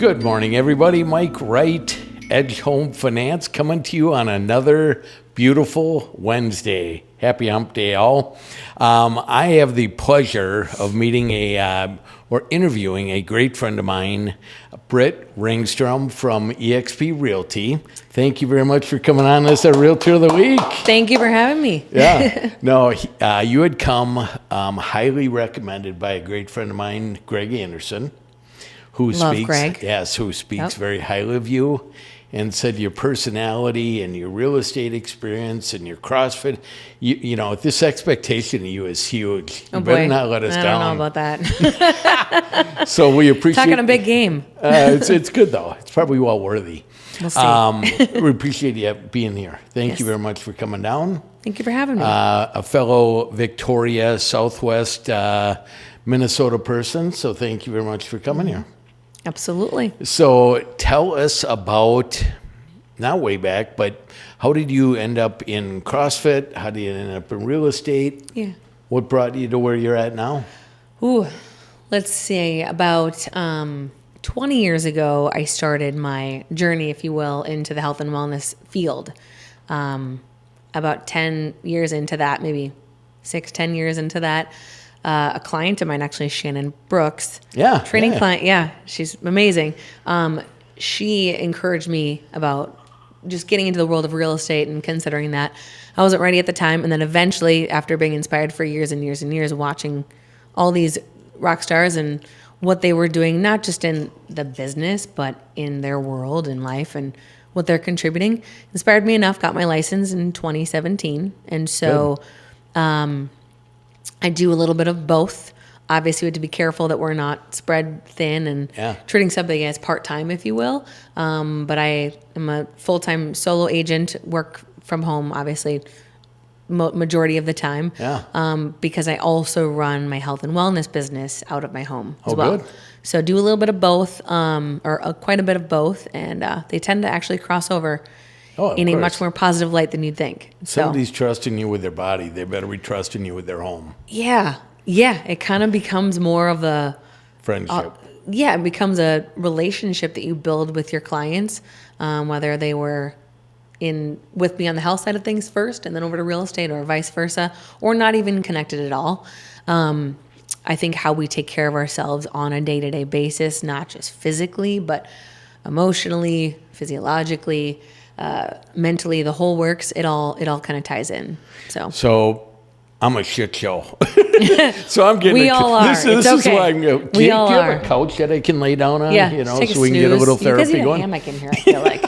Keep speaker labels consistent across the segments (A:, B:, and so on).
A: Good morning, everybody. Mike Wright, Edge Home Finance, coming to you on another beautiful Wednesday. Happy Hump Day, all. I have the pleasure of meeting or interviewing a great friend of mine, Britt Ringstrom from eXp Realty. Thank you very much for coming on as a Realtor of the Week.
B: Thank you for having me.
A: Yeah. No, you had come highly recommended by a great friend of mine, Greg Anderson, who
B: Love
A: speaks,
B: Greg.
A: yes, who speaks
B: Yep.
A: very highly of you, and said your personality and your real estate experience and your CrossFit, you know, this expectation of you is huge. You better not let us
B: I
A: down.
B: don't know about that.
A: So we appreciate
B: Talking a big game.
A: it's good though. It's probably well worthy.
B: We'll see.
A: We appreciate you being here. Thank you
B: Yes.
A: very much for coming down.
B: Thank you for having me.
A: A fellow Victoria, Southwest Minnesota person. So thank you very much for coming here.
B: Absolutely.
A: So tell us about, not way back, but how did you end up in CrossFit? How did you end up in real estate?
B: Yeah.
A: What brought you to where you're at now?
B: Ooh, let's see. About 20 years ago, I started my journey, if you will, into the health and wellness field. About 10 years into that, maybe 10 years into that, a client of mine, actually Shannon Brooks, training client. Yeah, she's amazing. She encouraged me about just getting into the world of real estate and considering that. I wasn't ready at the time. And then eventually, after being inspired for years and years and years, watching all these rock stars and what they were doing, not just in the business, but in their world and life and what they're contributing, inspired me enough, got my license in 2017. And so I do a little bit of both. Obviously, we have to be careful that we're not spread thin and treating something as part-time, if you will. But I am a full-time solo agent, work from home, obviously, majority of the time. Because I also run my health and wellness business out of my home as well.
A: Good.
B: So do a little bit of both, or quite a bit of both, and they tend to actually cross over in a much more positive light than you'd think.
A: Somebody's trusting you with their body. They better be trusting you with their home.
B: Yeah, it kind of becomes more of a
A: Friendship.
B: it becomes a relationship that you build with your clients, whether they were with me on the health side of things first and then over to real estate or vice versa, or not even connected at all. I think how we take care of ourselves on a day-to-day basis, not just physically, but emotionally, physiologically, mentally, the whole works, it all kind of ties in. So
A: I'm a shit show. So I'm getting.
B: We all are.
A: This
B: it's
A: is
B: okay.
A: why I'm going.
B: We all
A: do you
B: are.
A: have a couch that I can lay down on?
B: Yeah,
A: You know,
B: take
A: so
B: a
A: we can get a little
B: snooze. You guys
A: therapy
B: need
A: going.
B: a hammock in here, I feel like.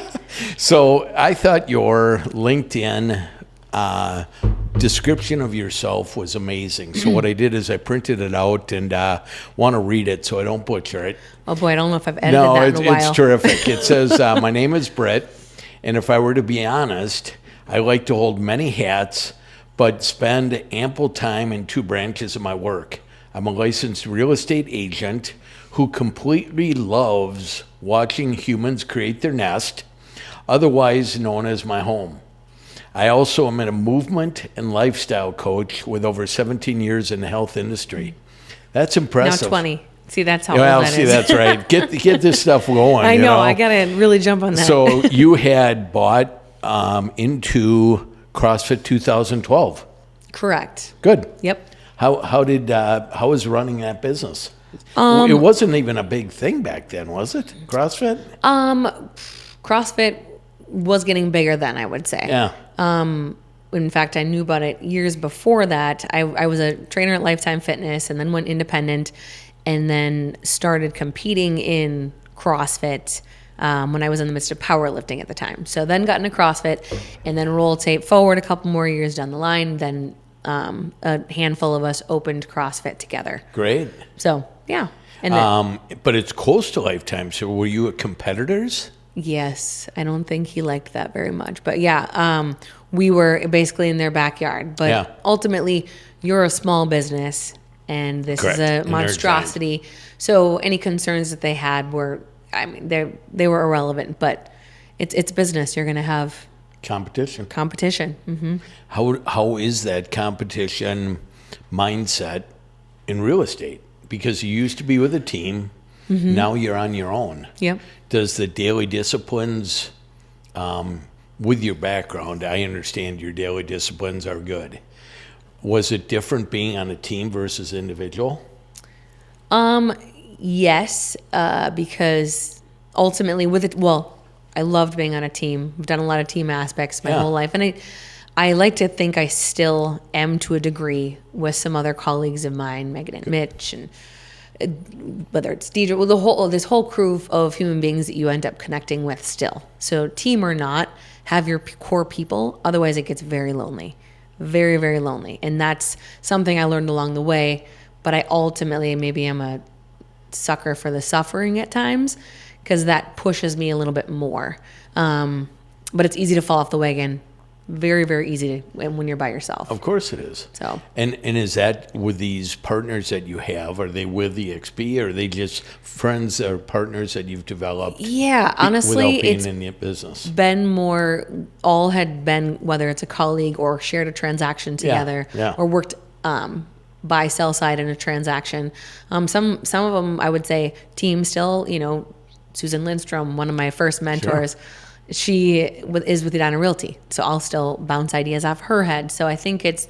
A: So I thought your LinkedIn description of yourself was amazing. So what I did is I printed it out and want to read it so I don't butcher it.
B: Oh boy, I don't know if I've edited that in a while.
A: It's terrific. It says, my name is Britt, and if I were to be honest, I like to hold many hats, but spend ample time in two branches of my work. I'm a licensed real estate agent who completely loves watching humans create their nest, otherwise known as my home. I also am a movement and lifestyle coach with over 17 years in the health industry. That's impressive.
B: Now 20. See, that's how old that is.
A: That's right. Get this stuff going.
B: I know. I got to really jump on that.
A: So you had bought into CrossFit 2012.
B: Correct.
A: Good.
B: Yep.
A: How was running that business? It wasn't even a big thing back then, was it? CrossFit?
B: CrossFit was getting bigger then, I would say.
A: Yeah.
B: In fact, I knew about it years before that. I was a trainer at Lifetime Fitness and then went independent and then started competing in CrossFit when I was in the midst of powerlifting at the time. So then got into CrossFit and then roll tape forward a couple more years down the line. Then a handful of us opened CrossFit together.
A: Great.
B: So, yeah. And then,
A: but it's close to Lifetime. So were you at competitors?
B: yes, I don't think he liked that very much. But yeah, we were basically in their backyard. But ultimately, you're a small business, and this
A: Correct.
B: is a
A: And
B: monstrosity. So any concerns that they had were, I mean, they were irrelevant. But it's business. You're going to have
A: Competition.
B: Mm-hmm.
A: How is that competition mindset in real estate? Because you used to be with a team. Now you're on your own.
B: Yep.
A: Does the daily disciplines, with your background, I understand your daily disciplines are good. Was it different being on a team versus individual?
B: Yes, because ultimately I loved being on a team. I've done a lot of team aspects my
A: Yeah.
B: whole life. And I like to think I still am to a degree with some other colleagues of mine, Megan and Mitch, and whether it's Deidre, this whole crew of human beings that you end up connecting with still. So team or not, have your core people. Otherwise, it gets very lonely, very, very lonely. And that's something I learned along the way. But I ultimately maybe am a sucker for the suffering at times because that pushes me a little bit more. But it's easy to fall off the wagon. Very, very easy when you're by yourself.
A: Of course it is.
B: So,
A: and is that with these partners that you have? Are they with EXP, or are they just friends or partners that you've developed?
B: Yeah, honestly,
A: without being
B: it's
A: in the business.
B: been more. All had been whether it's a colleague or shared a transaction together,
A: yeah.
B: or worked buy sell side in a transaction. Some of them I would say team still. Susan Lindstrom, one of my first mentors.
A: Sure.
B: She is with Edina Realty, so I'll still bounce ideas off her head. So I think it's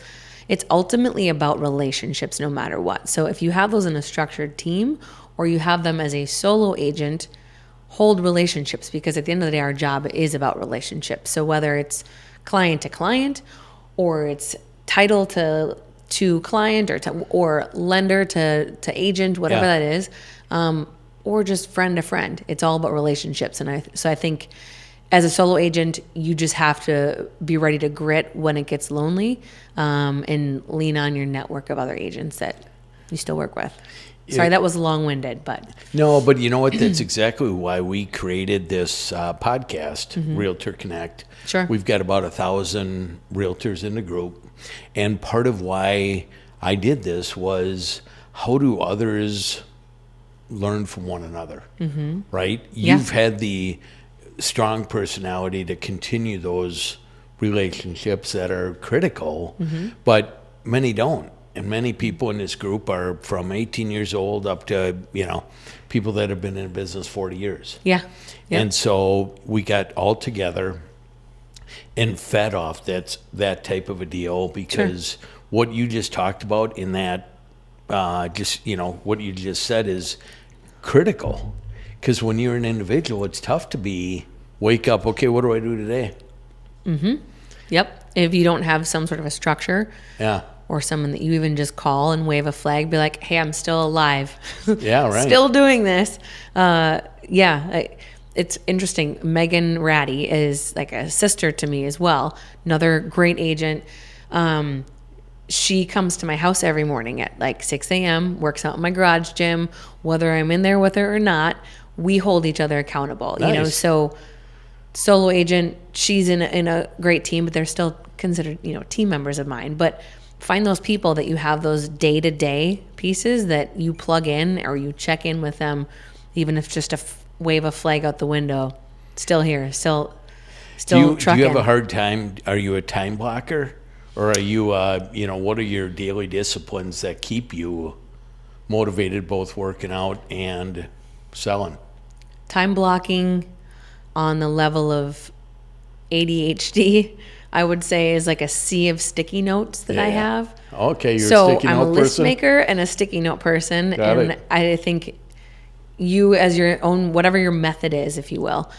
B: ultimately about relationships no matter what. So if you have those in a structured team or you have them as a solo agent, hold relationships, because at the end of the day, our job is about relationships. So whether it's client to client or it's title to client or lender to agent, whatever
A: Yeah.
B: that is, or just friend to friend, it's all about relationships. And I think as a solo agent, you just have to be ready to grit when it gets lonely, and lean on your network of other agents that you still work with. Sorry, that was long-winded, but
A: No, but you know what? That's exactly why we created this podcast, Realtor Connect.
B: Sure.
A: We've got about 1,000 realtors in the group. And part of why I did this was, how do others learn from one another? Right?
B: Yeah.
A: You've had the strong personality to continue those relationships that are critical, but many don't. And many people in this group are from 18 years old up to, people that have been in business 40 years.
B: yeah. Yep.
A: And so we got all together and fed off that type of a deal, because what you just talked about in that, what you just said is critical. Because when you're an individual, it's tough to wake up, okay, what do I do today?
B: Yep. If you don't have some sort of a structure,
A: Yeah.
B: or someone that you even just call and wave a flag, be like, hey, I'm still alive.
A: Yeah, right.
B: Still doing this. It's interesting. Megan Ratty is like a sister to me as well. Another great agent. She comes to my house every morning at like 6 a.m., works out in my garage gym. Whether I'm in there with her or not, we hold each other accountable.
A: Nice.
B: So solo agent, she's in a great team, but they're still considered, team members of mine. But find those people that you have those day-to-day pieces that you plug in or you check in with them, even if just wave a flag out the window. Still here, still trucking.
A: Do you have a hard time? Are you a time blocker? Or are you, what are your daily disciplines that keep you motivated, both working out and selling?
B: Time blocking on the level of ADHD, I would say, is like a sea of sticky notes that I have.
A: Okay, you're a
B: So
A: sticky
B: I'm
A: note
B: a list
A: person?
B: maker and a sticky note person.
A: Got
B: and
A: it.
B: I think you, as your own, whatever your method is, if you will,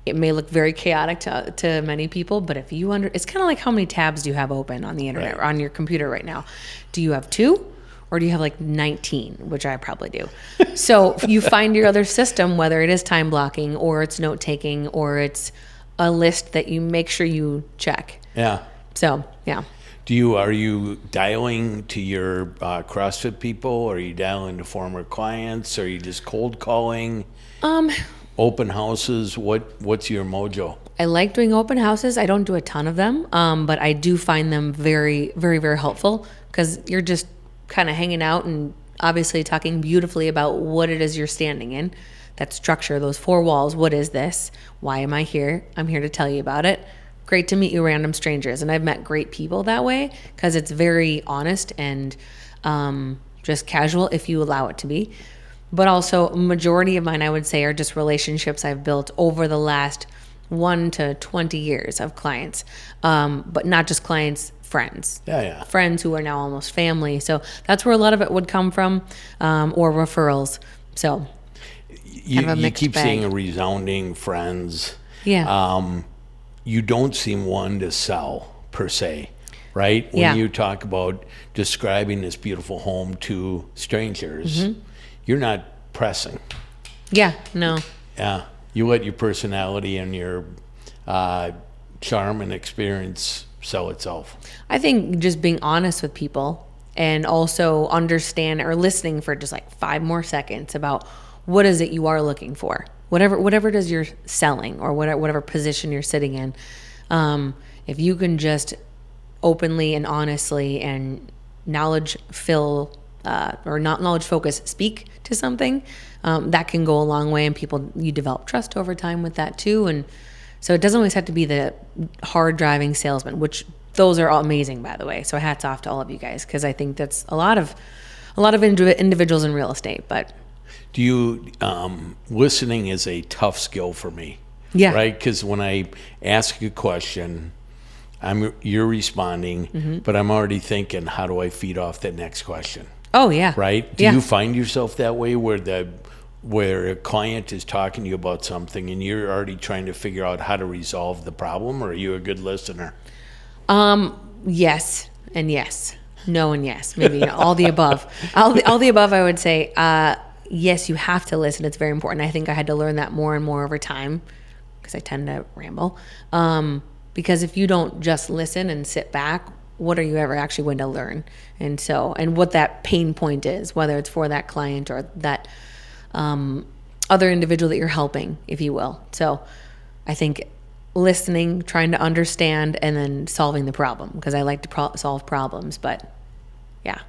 B: it may look very chaotic to many people, but if you it's kind of like, how many tabs do you have open on the internet or on your computer right now? Do you have 2? Or do you have like 19, which I probably do? So you find your other system, whether it is time blocking or it's note taking or it's a list that you make sure you check.
A: Yeah.
B: So, yeah.
A: Are you dialing to your CrossFit people? Or are you dialing to former clients? Or are you just cold calling? Open houses? What's your mojo?
B: I like doing open houses. I don't do a ton of them, but I do find them very, very, very helpful, because you're just kind of hanging out and obviously talking beautifully about what it is you're standing in. That structure, those 4 walls. What is this? Why am I here? I'm here to tell you about it. Great to meet you, random strangers. And I've met great people that way, because it's very honest and just casual if you allow it to be. But also, majority of mine, I would say, are just relationships I've built over the last 1 to 20 years of clients. But not just clients, friends.
A: Yeah.
B: Friends who are now almost family. So that's where a lot of it would come from, or referrals. So kind of a
A: You
B: mixed
A: keep
B: bag.
A: saying a resounding friends.
B: Yeah.
A: You don't seem one to sell per se, right? When
B: Yeah.
A: you talk about describing this beautiful home to strangers,
B: Mm-hmm.
A: you're not pressing.
B: Yeah. No.
A: Yeah, you let your personality and your charm and experience sell itself.
B: I think just being honest with people and also understand or listening for just like 5 more seconds about what is it you are looking for, whatever it is you're selling or whatever position you're sitting in. If you can just openly and honestly and knowledge fill or not knowledge focus speak to something, that can go a long way, and you develop trust over time with that too. And so it doesn't always have to be the hard driving salesman, which those are all amazing, by the way. So hats off to all of you guys, because I think that's a lot of individuals in real estate. But
A: Do you, listening is a tough skill for me.
B: Yeah.
A: Right? Because when I ask a question, you're responding, but I'm already thinking, how do I feed off that next question?
B: oh yeah,
A: Right? Do
B: Yeah.
A: you find yourself that way where a client is talking to you about something and you're already trying to figure out how to resolve the problem, or are you a good listener?
B: Yes and yes, no and yes, maybe all the above. All the above, I would say. Yes, you have to listen. It's very important. I think I had to learn that more and more over time, because I tend to ramble. Because if you don't just listen and sit back, what are you ever actually going to learn? And what that pain point is, whether it's for that client or that other individual that you're helping, if you will. So I think listening, trying to understand, and then solving the problem, because I like to solve problems. But yeah.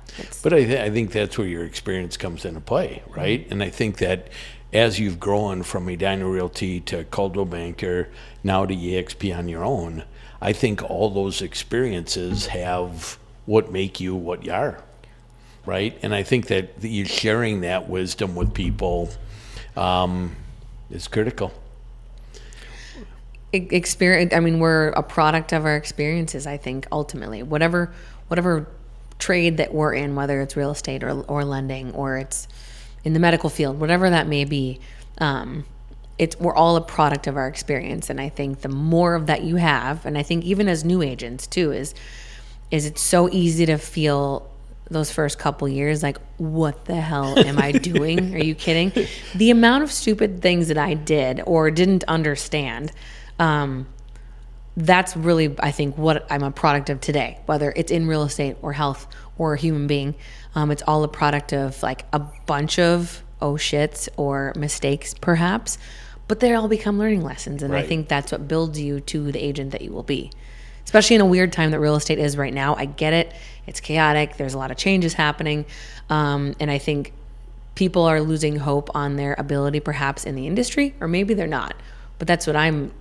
A: But I think that's where your experience comes into play, right? And I think that as you've grown from Edina Realty to Coldwell Banker, now to EXP on your own, I think all those experiences have what make you what you are, right? And I think that you sharing that wisdom with people is critical.
B: Experience. I mean, we're a product of our experiences. I think ultimately, whatever trade that we're in, whether it's real estate or lending, or it's in the medical field, whatever that may be, we're all a product of our experience. And I think the more of that you have, and I think even as new agents too, is it's so easy to feel those first couple years like, what the hell am I doing? Are you kidding? The amount of stupid things that I did or didn't understand, that's really, I think, what I'm a product of today, whether it's in real estate or health or a human being. It's all a product of like a bunch of oh shits or mistakes perhaps, but they all become learning lessons. And
A: Right.
B: I think that's what builds you to the agent that you will be, especially in a weird time that real estate is right now. I get it. It's chaotic. There's a lot of changes happening. And I think people are losing hope on their ability perhaps in the industry, or maybe they're not. But that's what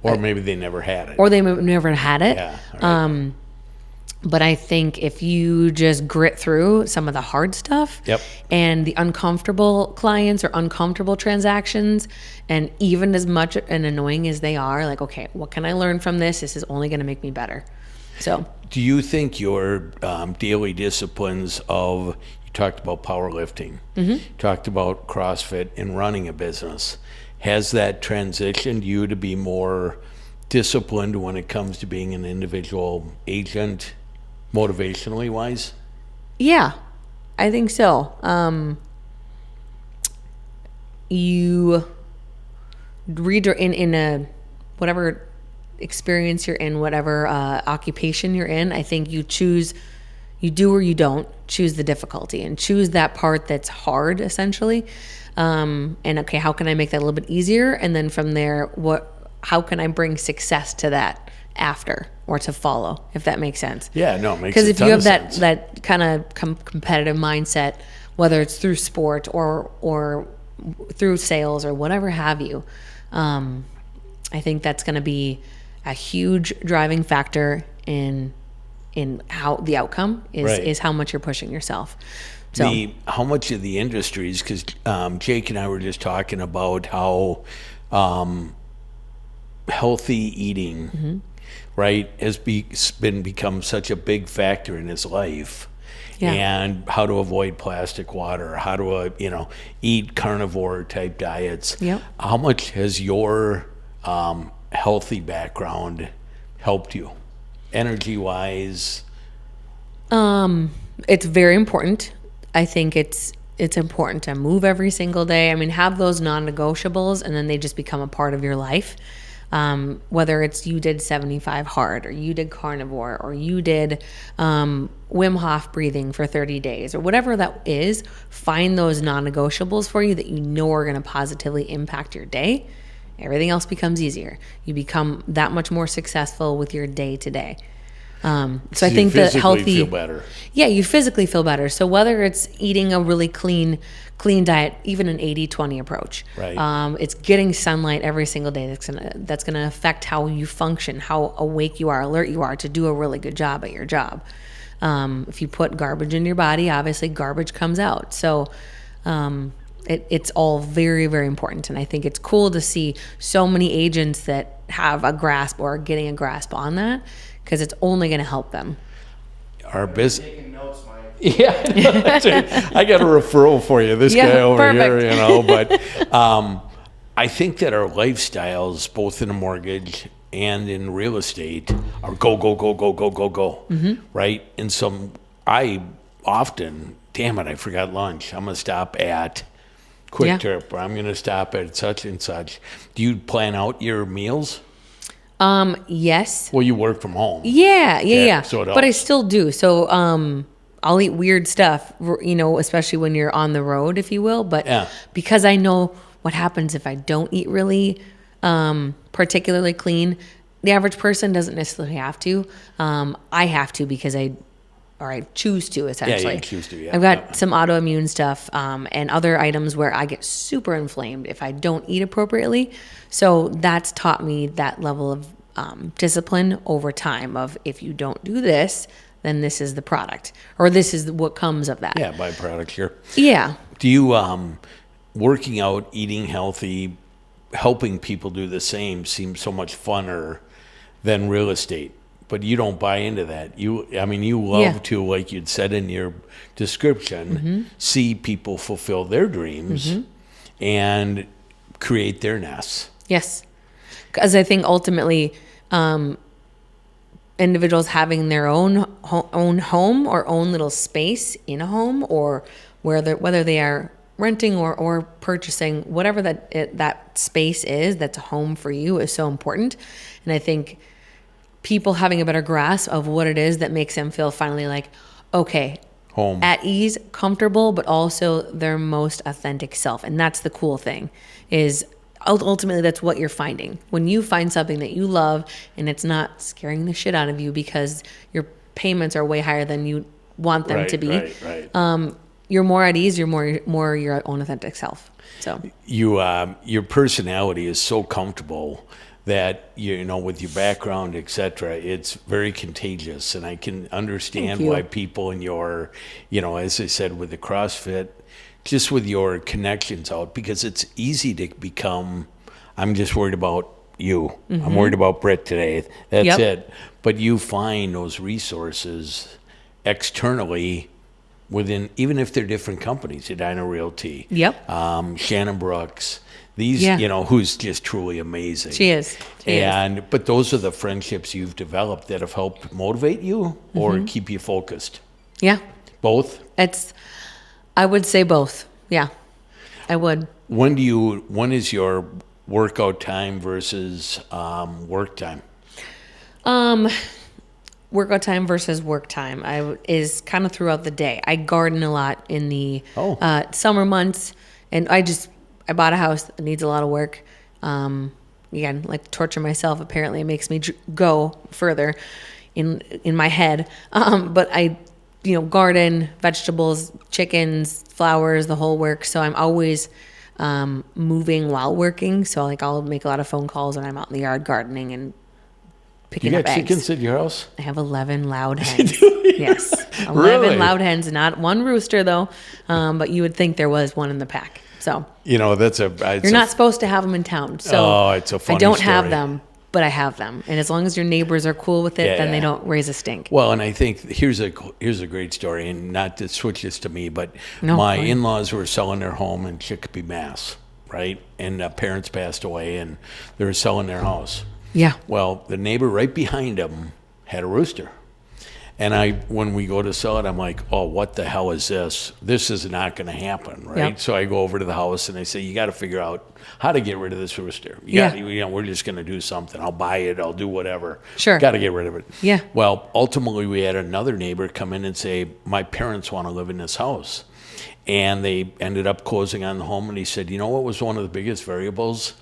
A: Or maybe they never had it.
B: or they never had it.
A: Yeah, right.
B: But I think if you just grit through some of the hard stuff
A: Yep.
B: and the uncomfortable clients or uncomfortable transactions, and even as much and annoying as they are, like, okay, what can I learn from this? This is only going to make me better. So
A: Do you think your daily disciplines of, you talked about powerlifting, you talked about CrossFit and running a business, has that transitioned you to be more disciplined when it comes to being an individual agent, motivationally wise?
B: yeah, I think so. You read in a whatever experience you're in, whatever occupation you're in, I think you do or you don't choose the difficulty and choose that part that's hard, essentially. And okay, how can I make that a little bit easier? And then from there, how can I bring success to that after or to follow, if that makes sense?
A: Yeah, no, it makes
B: Because
A: a
B: if
A: ton
B: you
A: of
B: have
A: sense.
B: that kind of competitive mindset, whether it's through sport or through sales or whatever have you, I think that's going to be a huge driving factor in in how the outcome is,
A: Right.
B: is how much you're pushing yourself. So
A: How much of the industries, because Jake and I were just talking about how healthy eating, right, has become such a big factor in his life.
B: Yeah.
A: And how to avoid plastic water, how to, eat carnivore type diets.
B: Yep.
A: How much has your healthy background helped you, energy wise?
B: it's very important. I think it's important to move every single day. I mean, have those non-negotiables, and then they just become a part of your life. Whether it's you did 75 hard, or you did carnivore, or you did Wim Hof breathing for 30 days, or whatever that is, find those non-negotiables for you that you know are going to positively impact your day. Everything else becomes easier. You become that much more successful with your day to day. So I think that healthy,
A: feel better.
B: yeah, you physically feel better. So whether it's eating a really clean diet, even an 80-20 approach,
A: Right.
B: It's getting sunlight every single day. That's gonna affect how you function, how awake you are, alert you are to do a really good job at your job. If you put garbage in your body, obviously garbage comes out. So it's all very, very important. And I think it's cool to see so many agents that have a grasp or are getting a grasp on that, because it's only going to help them.
A: Our business.
C: Taking notes, Mike.
A: Yeah, that's right. I got a referral for you. This
B: Yeah,
A: guy over
B: perfect.
A: here, But I think that our lifestyles, both in a mortgage and in real estate, are go, go, go, go, go, go, go. Right? And I often, damn it, I forgot lunch. I'm gonna stop at Quick
B: Yeah.
A: Trip, or I'm gonna stop at such and such. Do you plan out your meals?
B: Yes.
A: Well, you work from home.
B: Yeah.
A: so it
B: But I
A: helps.
B: still do. So I'll eat weird stuff, especially when you're on the road, if you will. But
A: Yeah.
B: because I know what happens if I don't eat really particularly clean, the average person doesn't necessarily have to. I have to because I choose to, essentially.
A: you choose to, yeah.
B: I've got
A: Yeah.
B: some autoimmune stuff and other items where I get super inflamed if I don't eat appropriately. So that's taught me that level of discipline over time of, if you don't do this, then this is the product, or this is what comes of that.
A: Yeah, byproduct here.
B: Yeah.
A: Do you, working out, eating healthy, helping people do the same seems so much funner than real estate? But you don't buy into that. You love
B: Yeah.
A: to, like you'd said in your description, see people fulfill their dreams and create their nests.
B: Yes. Because I think ultimately, individuals having their own home or own little space in a home, or whether they are renting or purchasing, whatever that space is, that's a home for you, is so important. And I think people having a better grasp of what it is that makes them feel finally like, okay,
A: Home.
B: at ease, comfortable, but also their most authentic self. And that's the cool thing, is ultimately that's what you're finding. When you find something that you love and it's not scaring the shit out of you because your payments are way higher than you want them to be,
A: Right.
B: you're more at ease, you're more your own authentic self. So
A: Your personality is so comfortable that, with your background, etc., it's very contagious. And I can understand
B: Thank you.
A: why people in your, as I said, with the CrossFit, just with your connections out, because it's easy to become, I'm just worried about you. I'm worried about Britt today. That's
B: Yep.
A: it. But you find those resources externally within, even if they're different companies, Edina Realty,
B: Yep.
A: Shannon Brooks, these,
B: Yeah.
A: who's just truly amazing.
B: She is.
A: But those are the friendships you've developed that have helped motivate you or keep you focused.
B: Yeah.
A: Both?
B: I would say both. Yeah, I would.
A: When is your workout time versus work time?
B: Workout time versus work time is kind of throughout the day. I garden a lot in the summer months, and I bought a house that needs a lot of work. Again, like to torture myself. Apparently, it makes me go further in my head. But I, garden, vegetables, chickens, flowers, the whole work. So I'm always moving while working. So I'll make a lot of phone calls when I'm out in the yard gardening and picking
A: You
B: up
A: got
B: eggs.
A: chickens at your house?
B: I have 11 loud hens. Yes, 11
A: Really?
B: loud hens. Not one rooster though, but you would think there was one in the pack. So
A: You know,
B: you're not supposed to have them in town. So
A: Oh, it's a funny
B: I don't have
A: story.
B: them, but I have them. And as long as your neighbors are cool with it,
A: Yeah,
B: then they
A: yeah.
B: don't raise a stink.
A: Well, and I think here's a great story, and not to switch this to me, but
B: No,
A: my
B: go ahead.
A: in-laws were selling their home in Chicopee, Mass, right? And parents passed away, and they were selling their house.
B: Yeah.
A: Well, the neighbor right behind them had a rooster. And when we go to sell it, I'm like, oh, what the hell is this? This is not going to happen, right?
B: Yep.
A: So I go over to the house and I say, you got to figure out how to get rid of this rooster.
B: Yeah.
A: We're just going to do something. I'll buy it. I'll do whatever.
B: Sure.
A: Got to get rid of it.
B: Yeah.
A: Well, ultimately, we had another neighbor come in and say, my parents want to live in this house. And they ended up closing on the home. And he said, you know what was one of the biggest variables?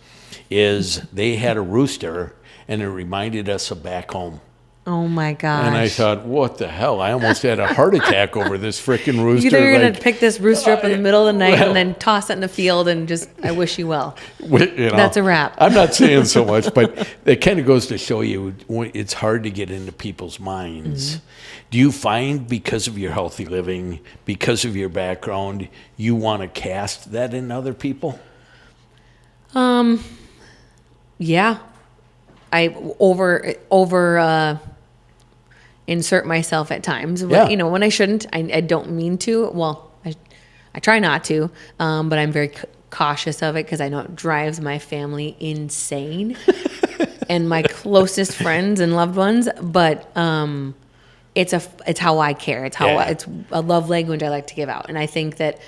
A: Is they had a rooster, and it reminded us of back home.
B: Oh my gosh.
A: And I thought, what the hell? I almost had a heart attack over this freaking rooster.
B: Either you're
A: like,
B: gonna pick this rooster up in the middle of the night
A: well-
B: and then toss it in the field and just, I wish you well.
A: you know,
B: That's a wrap.
A: I'm not saying so much, but it kind of goes to show you it's hard to get into people's minds.
B: Mm-hmm.
A: Do you find because of your healthy living, because of your background, you want to cast that in other people?
B: Yeah. I over insert myself at times. But,
A: Yeah.
B: you know, when I shouldn't. I don't mean to. Well, I try not to, but I'm very cautious of it because I know it drives my family insane and my closest friends and loved ones. But it's how I care. It's how
A: Yeah.
B: it's a love language I like to give out. And I think that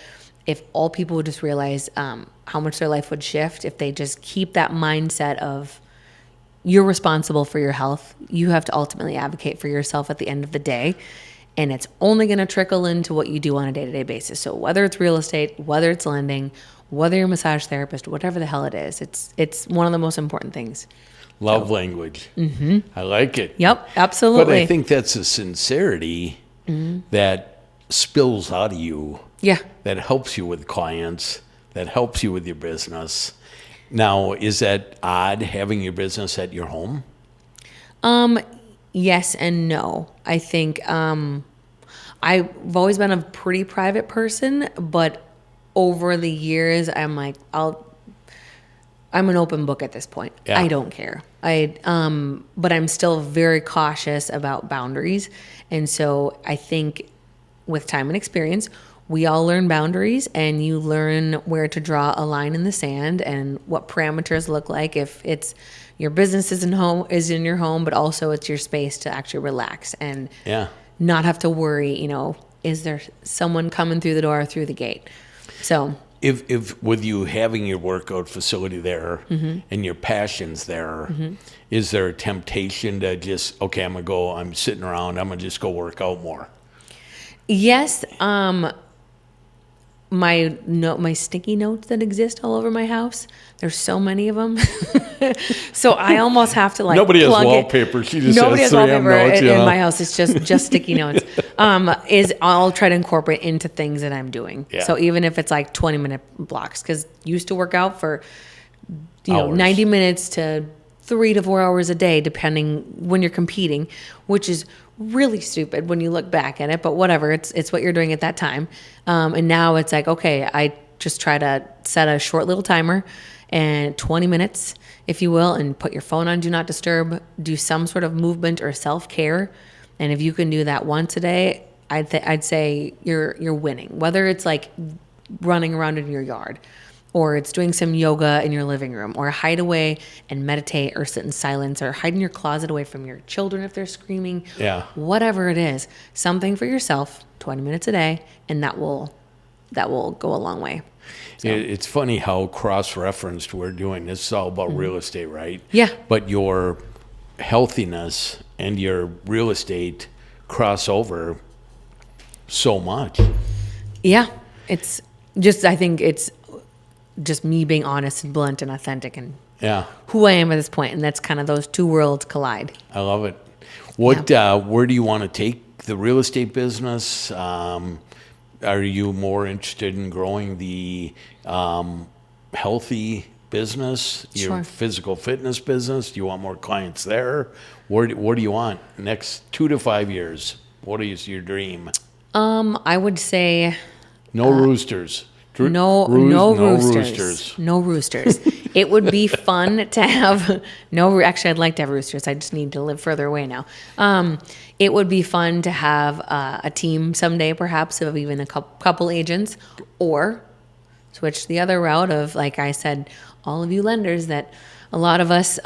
B: if all people would just realize how much their life would shift if they just keep that mindset of you're responsible for your health. You have to ultimately advocate for yourself at the end of the day. And it's only going to trickle into what you do on a day-to-day basis. So whether it's real estate, whether it's lending, whether you're a massage therapist, whatever the hell it is, it's one of the most important things.
A: Love language. Mm-hmm. I like it.
B: Yep, absolutely.
A: But I think that's a sincerity that spills out of you,
B: Yeah.
A: that helps you with clients, that helps you with your business. Now, is that odd having your business at your home?
B: Yes and no. I think I've always been a pretty private person, but over the years, I'm like, I'm an open book at this point.
A: Yeah.
B: I don't care. But I'm still very cautious about boundaries. And so I think with time and experience, we all learn boundaries, and you learn where to draw a line in the sand and what parameters look like if it's your business is in your home, but also it's your space to actually relax and
A: Yeah.
B: not have to worry, is there someone coming through the door or through the gate? So
A: If with you having your workout facility there and your passions there, is there a temptation to just, okay, I'm sitting around, I'm going to just go work out more?
B: yes, my sticky notes that exist all over my house. There's so many of them. So I almost have to
A: Nobody has
B: plug it.
A: wallpaper. She just
B: Nobody
A: has
B: has
A: 3M
B: wallpaper
A: notes,
B: in my house. It's just sticky notes. I'll try to incorporate into things that I'm doing.
A: Yeah.
B: So even if it's like 20-minute blocks, because used to work out for
A: Hours.
B: 90 minutes to 3 to 4 hours a day, depending when you're competing, which is really stupid when you look back at it, but whatever, it's what you're doing at that time. And now it's like, okay, I just try to set a short little timer and 20 minutes, if you will, and put your phone on do not disturb, do some sort of movement or self-care. And if you can do that once a day, I'd say you're winning, whether it's like running around in your yard, or it's doing some yoga in your living room, or hide away and meditate, or sit in silence, or hide in your closet away from your children if they're screaming.
A: Yeah.
B: Whatever it is, something for yourself, 20 minutes a day, and that will go a long way.
A: It's funny how cross-referenced we're doing. This is all about real estate, right?
B: Yeah.
A: But your healthiness and your real estate cross over so much.
B: Yeah. I think it's just me being honest and blunt and authentic and
A: Yeah.
B: who I am at this point, and that's kind of those two worlds collide.
A: I love it. Where do you want to take the real estate business? Are you more interested in growing the healthy business, your
B: Sure.
A: physical fitness business? Do you want more clients there? What do you want next 2 to 5 years? What is your dream?
B: I would say
A: No roosters.
B: no
A: No
B: roosters. No roosters. It would be fun to have actually I'd like to have roosters. I just need to live further away now. It would be fun to have a team someday, perhaps, of even a couple agents, or switch the other route of, like I said, all of you lenders that a lot of us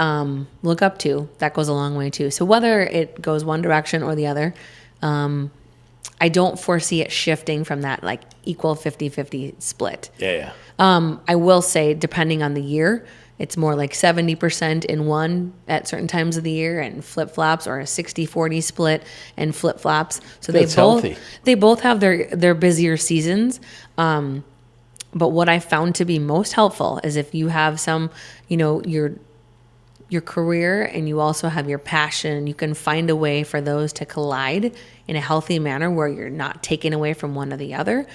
B: look up to. That goes a long way too. So whether it goes one direction or the other, I don't foresee it shifting from that like equal 50-50 split.
A: Yeah.
B: I will say, depending on the year, it's more like 70% in one at certain times of the year and flip-flops, or a 60-40 split and flip-flops. So
A: That's healthy.
B: they both have their busier seasons. But what I found to be most helpful is if you have some, your career and you also have your passion, you can find a way for those to collide in a healthy manner where you're not taking away from one or the other.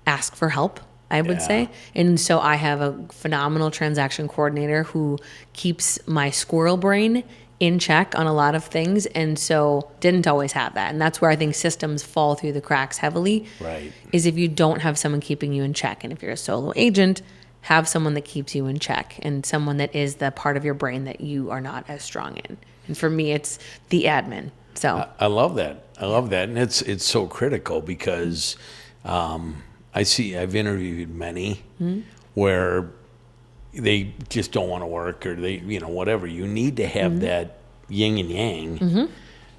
B: Ask for help, I would say. And so I have a phenomenal transaction coordinator who keeps my squirrel brain in check on a lot of things, and so didn't always have that. And that's where I think systems fall through the cracks heavily.
A: Right.
B: Is if you don't have someone keeping you in check. And if you're a solo agent, have someone that keeps you in check and someone that is the part of your brain that you are not as strong in. And for me, it's the admin. So
A: I love that. And it's so critical because I've interviewed many where they just don't want to work, or they, whatever. You need to have that yin and yang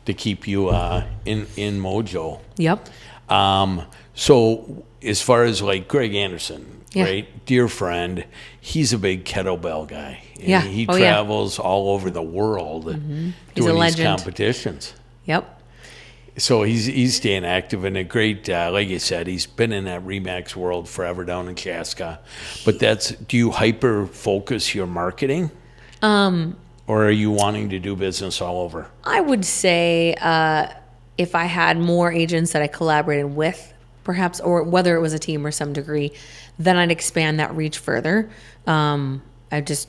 A: to keep you in mojo.
B: Yep.
A: So as far as like Greg Anderson,
B: Yeah.
A: right? Dear friend, he's a big kettlebell guy. And
B: Yeah.
A: he
B: Oh, yeah.
A: travels all over the world
B: He's a
A: doing these
B: legend.
A: competitions.
B: Yep.
A: So he's staying active and a great, like you said, he's been in that Remax world forever down in Chaska. But do you hyper focus your marketing? Or are you wanting to do business all over?
B: I would say if I had more agents that I collaborated with, perhaps, or whether it was a team or some degree, then I'd expand that reach further. I just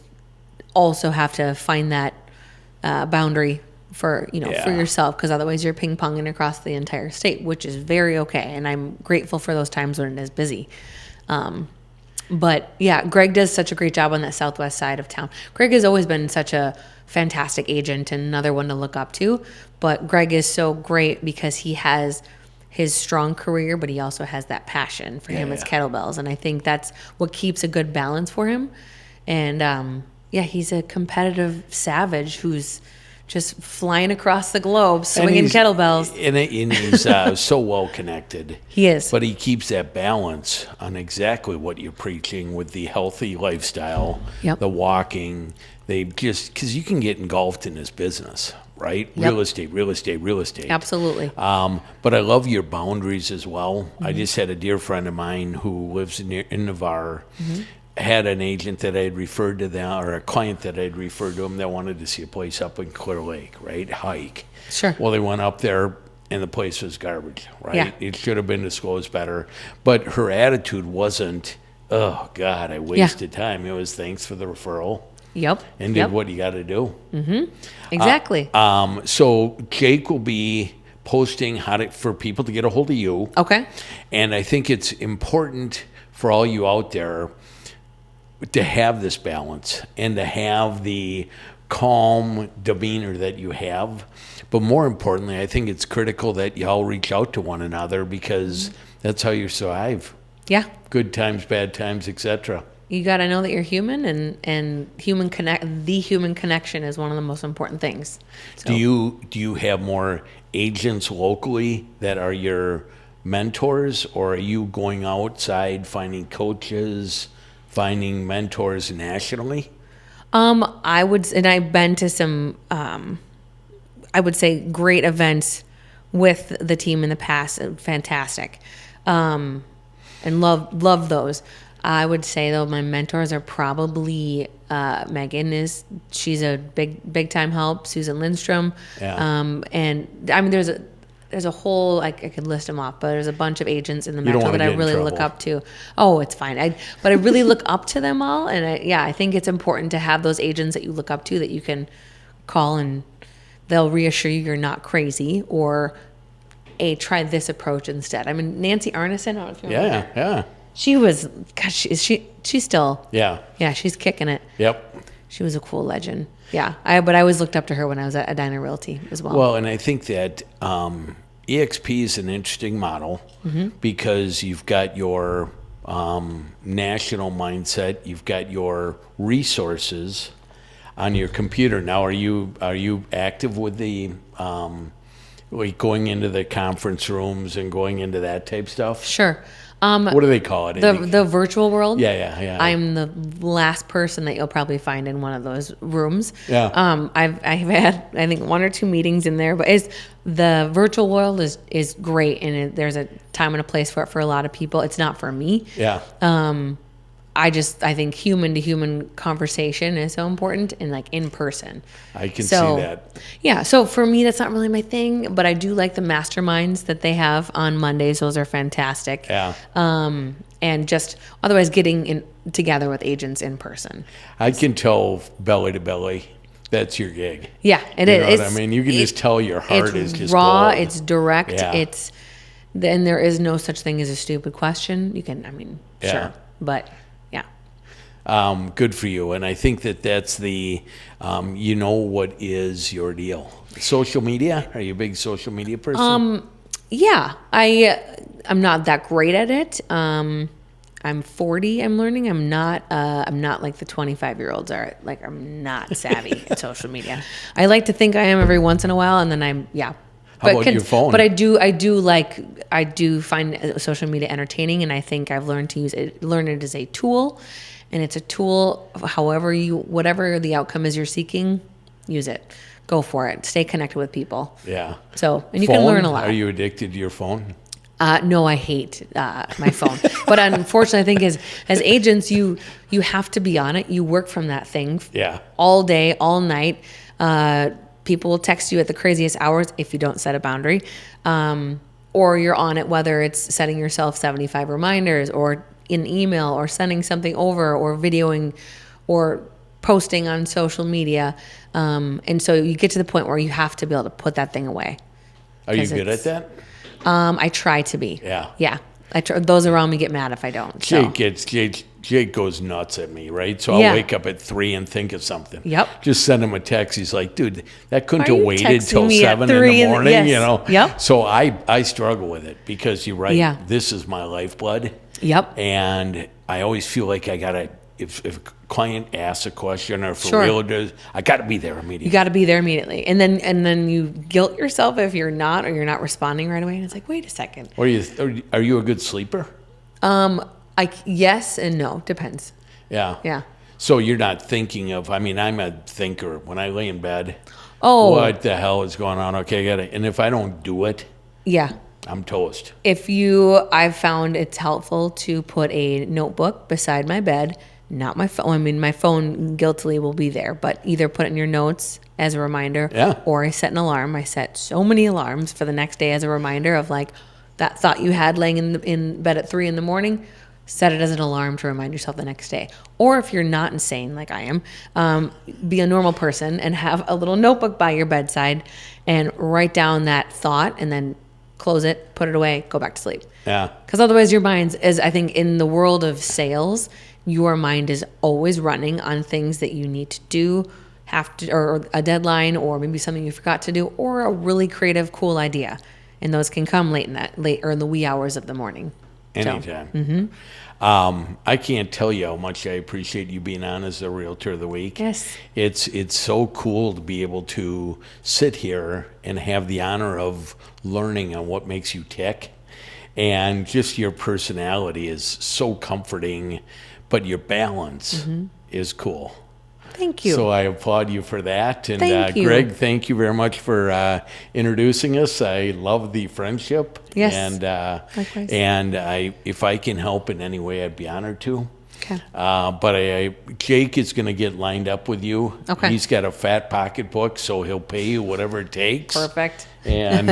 B: also have to find that boundary for for yourself, because otherwise you're ping-ponging across the entire state, which is very okay. And I'm grateful for those times when it is busy. But yeah, Greg does such a great job on that southwest side of town. Greg has always been such a fantastic agent and another one to look up to. But Greg is so great because he has his strong career, but he also has that passion for him. It's kettlebells. And I think that's what keeps a good balance for him. And he's a competitive savage who's just flying across the globe, swinging kettlebells.
A: And he's so well connected.
B: He is.
A: But he keeps that balance on exactly what you're preaching with the healthy lifestyle, the walking. Because you can get engulfed in this business, right?
B: Yep.
A: Real estate.
B: Absolutely.
A: But I love your boundaries as well. I just had a dear friend of mine who lives in Navarre. Had an agent that I had referred to them, or a client that I had referred to him, that wanted to see a place up in Clear Lake, right? Hike.
B: Sure.
A: Well, they went up there and the place was garbage, right?
B: Yeah.
A: It should have been disclosed better. But her attitude wasn't, oh, God, I wasted time. It was, thanks for the referral.
B: Yep.
A: And did what you got to do.
B: Exactly.
A: So Jake will be posting for people to get a hold of you.
B: Okay.
A: And I think it's important for all you out there to have this balance and to have the calm demeanor that you have. But more importantly, I think it's critical that y'all reach out to one another, because that's how you survive.
B: Yeah.
A: Good times, bad times, etc.
B: You got to know that you're human, and the human connection is one of the most important things. So,
A: Do you have more agents locally that are your mentors, or are you going outside finding coaches, finding mentors nationally? I've been to some, I would say, great events with the team in the past. Fantastic. And love those. I would say, though, my mentors are probably Megan she's a big time help. Susan Lindstrom. Yeah.
B: And I mean, there's there's a whole, I could list them off, but there's a bunch of agents in the
A: You don't
B: metro
A: wanna
B: that I
A: get in
B: really look
A: trouble.
B: up to. Oh, it's fine. But I really look up to them all. And I think it's important to have those agents that you look up to that you can call and they'll reassure you you're not crazy, or try this approach instead. I mean, Nancy Arneson, I don't know if you remember.
A: Yeah.
B: She was, gosh, she's still,
A: Yeah.
B: yeah, she's kicking it.
A: Yep.
B: She was a cool legend. Yeah. But I always looked up to her when I was at Edina Realty as well.
A: Well, and I think that EXP is an interesting model because you've got your national mindset, you've got your resources on your computer. Now, are you active with the like going into the conference rooms and going into that type stuff?
B: Sure.
A: What do they call it?
B: The virtual world?
A: Yeah.
B: I'm the last person that you'll probably find in one of those rooms.
A: Yeah.
B: I've had, I think, 1 or 2 meetings in there, but the virtual world is great, and there's a time and a place for it for a lot of people. It's not for me.
A: Yeah.
B: I think human to human conversation is so important, and like in person.
A: I can see that.
B: Yeah. So for me, that's not really my thing, but I do like the masterminds that they have on Mondays. Those are fantastic.
A: Yeah.
B: And just otherwise getting together with agents in person.
A: I can tell belly to belly. That's your gig.
B: Yeah, it
A: You
B: is.
A: know what I mean? You can just tell your heart is just
B: raw.
A: gold.
B: It's direct.
A: Yeah.
B: Then there is no such thing as a stupid question. You can,
A: Yeah.
B: sure, but yeah.
A: Good for you. And I think that's the, what is your deal? Social media? Are you a big social media person?
B: Yeah, I'm not that great at it. I'm 40. I'm learning. I'm not like the 25-year-olds are. Like, I'm not savvy at social media. I like to think I am every once in a while, and then
A: How about your phone?
B: But I do find social media entertaining, and I think I've learned to learn it as a tool, and it's a tool. Whatever the outcome is you're seeking, use it. Go for it. Stay connected with people.
A: Yeah.
B: So, and you can learn a lot.
A: Are you addicted to your phone?
B: No, I hate my phone. But unfortunately, I think as agents, you have to be on it. You work from that thing all day, all night. People will text you at the craziest hours if you don't set a boundary. Or you're on it, whether it's setting yourself 75 reminders or in email or sending something over or videoing or posting on social media. And so you get to the point where you have to be able to put that thing away.
A: Are you good at that?
B: I try to be.
A: Yeah.
B: Yeah. Those around me get mad if I don't. So.
A: Jake goes nuts at me, right? So I'll wake up at 3 and think of something.
B: Yep.
A: Just send him a text. He's like, dude, that couldn't
B: Why are
A: have
B: you
A: waited
B: texting
A: till
B: me at
A: 7 in
B: 3
A: the morning,
B: yes.
A: you know?
B: Yep.
A: So I struggle with it because you're right.
B: Yeah.
A: This is my lifeblood.
B: Yep.
A: And I always feel like I got to, if a client asks a question or for
B: Sure.
A: realtors, I got to be there immediately.
B: You got to be there immediately. And then you guilt yourself if you're not, or you're not responding right away. And it's like, wait a second.
A: Are you a good sleeper?
B: Yes and no. Depends.
A: Yeah.
B: Yeah.
A: So you're not thinking of, I'm a thinker. When I lay in bed,
B: Oh.
A: what the hell is going on? Okay, I got it. And if I don't do it,
B: Yeah.
A: I'm toast.
B: I've found it's helpful to put a notebook beside my bed, not my phone. My phone guiltily will be there, but either put it in your notes as a reminder, or I set an alarm. I set so many alarms for the next day as a reminder of like that thought you had laying in bed at 3 a.m. Set it as an alarm to remind yourself the next day. Or if you're not insane like I am, be a normal person and have a little notebook by your bedside and write down that thought and then close it, put it away, go back to sleep.
A: Yeah.
B: Because otherwise your mind is, I think in the world of sales, your mind is always running on things that you need to do, or a deadline, or maybe something you forgot to do, or a really creative, cool idea. And those can come late or in the wee hours of the morning.
A: Anytime. I can't tell you how much I appreciate you being on as the Realtor of the Week.
B: Yes.
A: It's so cool to be able to sit here and have the honor of learning on what makes you tick. And just your personality is so comforting, but your balance is cool.
B: Thank you.
A: So I applaud you for that. And
B: Thank you.
A: Greg, thank you very much for introducing us. I love the friendship.
B: Yes.
A: And
B: Likewise.
A: and if I can help in any way, I'd be honored to.
B: Okay.
A: But Jake is going to get lined up with you.
B: Okay.
A: He's got a fat pocketbook, so he'll pay you whatever it takes.
B: Perfect.
A: And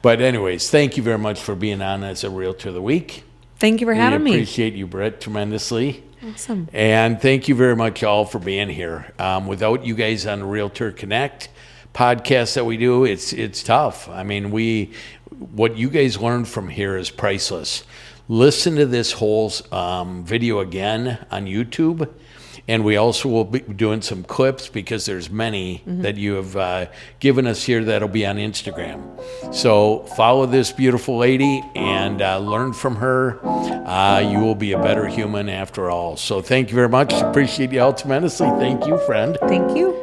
A: but anyways, thank you very much for being on as a Realtor of the Week.
B: Thank you for having
A: We
B: me.
A: appreciate you, Britt, tremendously.
B: Awesome.
A: And thank you very much all for being here. Without you guys on the Realtor Connect podcast that we do, it's tough. I mean, what you guys learned from here is priceless. Listen to this whole video again on YouTube. And we also will be doing some clips because there's many that you have given us here that'll be on Instagram. So follow this beautiful lady and learn from her. You will be a better human after all. So thank you very much. Appreciate you all tremendously. Thank you, friend.
B: Thank you.